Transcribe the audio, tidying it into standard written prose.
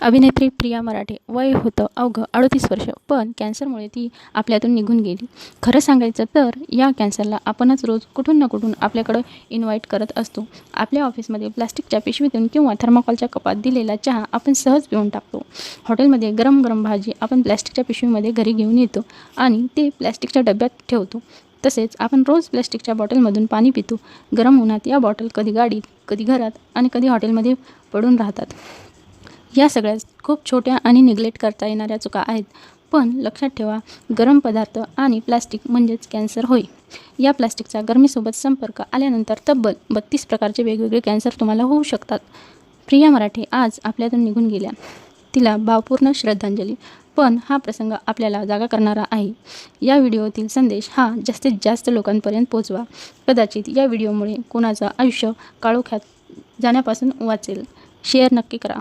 अभिनेत्री प्रिया मराठे वय होतं अवघं 38 वर्ष, पण कॅन्सरमुळे ती आपल्यातून निघून गेली. खरं सांगायचं तर या कॅन्सरला आपणच रोज कुठून ना कुठून आपल्याकडं इन्व्हाइट करत असतो. आपल्या ऑफिसमध्ये प्लास्टिकच्या पिशवीतून किंवा थर्माकोलच्या कपात दिलेला चहा आपण सहज पिऊन टाकतो. हॉटेलमध्ये गरम गरम भाजी आपण प्लॅस्टिकच्या पिशवीमध्ये घरी घेऊन येतो आणि ते प्लॅस्टिकच्या डब्यात ठेवतो. तसेच आपण रोज प्लॅस्टिकच्या बॉटलमधून पाणी पितो. गरम उन्हात या बॉटल कधी गाडीत, कधी घरात आणि कधी हॉटेलमध्ये पडून राहतात. या सगळ्या खूप छोट्या आणि निग्लेक्ट करता येणाऱ्या चुका आहेत. पण लक्षात ठेवा, गरम पदार्थ आणि प्लास्टिक म्हणजेच कॅन्सर होय. या प्लास्टिकचा गरमीसोबत संपर्क आल्यानंतर तब्बल 32 प्रकारचे वेगवेगळे कॅन्सर तुम्हाला होऊ शकतात. प्रिया मराठे आज आपल्यातून निघून गेल्या. तिला भावपूर्ण श्रद्धांजली. पण हा प्रसंग आपल्याला जागा करणारा आहे. या व्हिडिओतील संदेश हा जास्तीत जास्त लोकांपर्यंत पोहोचवा. कदाचित या व्हिडिओमुळे कोणाचं आयुष्य काळोख्यात जाण्यापासून वाचेल. शेअर नक्की करा.